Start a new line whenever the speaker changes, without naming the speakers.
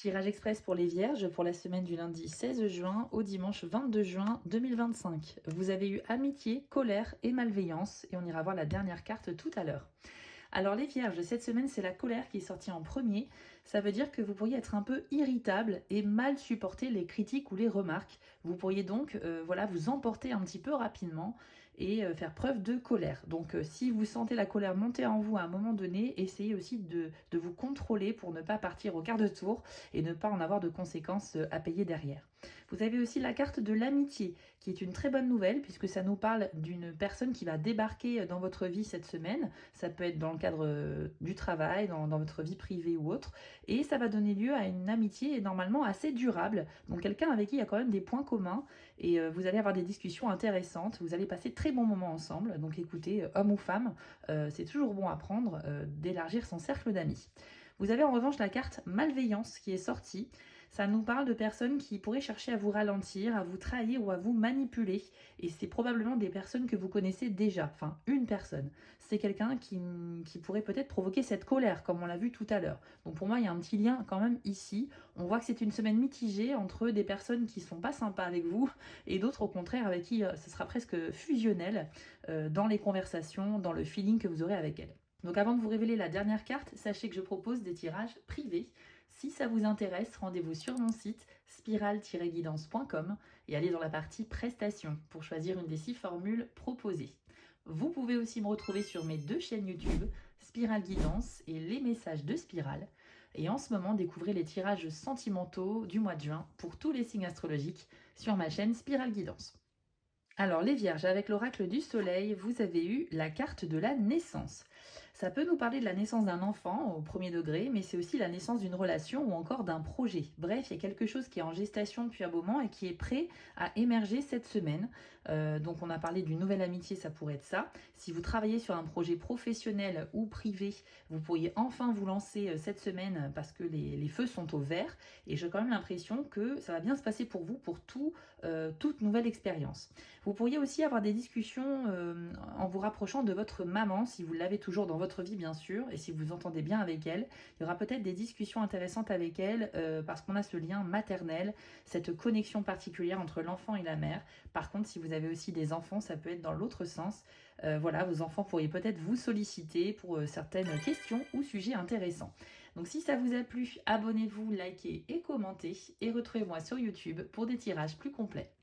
Tirage express pour les Vierges pour la semaine du lundi 16 juin au dimanche 22 juin 2025. Vous avez eu amitié, colère et malveillance et on ira voir la dernière carte tout à l'heure. Alors les Vierges, cette semaine c'est la colère qui est sortie en premier. Ça veut dire que vous pourriez être un peu irritable et mal supporter les critiques ou les remarques. Vous pourriez donc vous emporter un petit peu rapidement et faire preuve de colère. Donc si vous sentez la colère monter en vous à un moment donné, essayez aussi de vous contrôler pour ne pas partir au quart de tour et ne pas en avoir de conséquences à payer derrière. Vous avez aussi la carte de l'amitié, qui est une très bonne nouvelle puisque ça nous parle d'une personne qui va débarquer dans votre vie cette semaine. Ça peut être dans le cadre du travail, dans votre vie privée ou autre. Et ça va donner lieu à une amitié normalement assez durable. Donc quelqu'un avec qui il y a quand même des points communs et vous allez avoir des discussions intéressantes. Vous allez passer de très bons moments ensemble. Donc écoutez, homme ou femme, c'est toujours bon à prendre d'élargir son cercle d'amis. Vous avez en revanche la carte malveillance qui est sortie. Ça nous parle de personnes qui pourraient chercher à vous ralentir, à vous trahir ou à vous manipuler. Et c'est probablement des personnes que vous connaissez déjà. Enfin, une personne. C'est quelqu'un qui pourrait peut-être provoquer cette colère, comme on l'a vu tout à l'heure. Donc pour moi, il y a un petit lien quand même ici. On voit que c'est une semaine mitigée entre des personnes qui sont pas sympas avec vous et d'autres au contraire avec qui ce sera presque fusionnel dans les conversations, dans le feeling que vous aurez avec elles. Donc avant de vous révéler la dernière carte, sachez que je propose des tirages privés. Si ça vous intéresse, rendez-vous sur mon site spiral-guidance.com et allez dans la partie prestations pour choisir une des 6 formules proposées. Vous pouvez aussi me retrouver sur mes 2 chaînes YouTube, Spiral Guidance et Les Messages de Spiral. Et en ce moment, découvrez les tirages sentimentaux du mois de juin pour tous les signes astrologiques sur ma chaîne Spiral Guidance. Alors les Vierges, avec l'oracle du soleil, vous avez eu la carte de la naissance. Ça peut nous parler de la naissance d'un enfant au premier degré, mais c'est aussi la naissance d'une relation ou encore d'un projet. Bref, il y a quelque chose qui est en gestation depuis un moment et qui est prêt à émerger cette semaine. Donc on a parlé d'une nouvelle amitié, ça pourrait être ça. Si vous travaillez sur un projet professionnel ou privé, vous pourriez enfin vous lancer cette semaine parce que les feux sont au vert. Et j'ai quand même l'impression que ça va bien se passer pour vous pour toute nouvelle expérience. Vous pourriez aussi avoir des discussions en vous rapprochant de votre maman, si vous l'avez toujours dans votre vie bien sûr, et si vous entendez bien avec elle. Il y aura peut-être des discussions intéressantes avec elle parce qu'on a ce lien maternel, cette connexion particulière entre l'enfant et la mère. Par contre, si vous avez aussi des enfants, ça peut être dans l'autre sens. Vos enfants pourraient peut-être vous solliciter pour certaines questions ou sujets intéressants. Donc si ça vous a plu, abonnez-vous, likez et commentez et retrouvez-moi sur YouTube pour des tirages plus complets.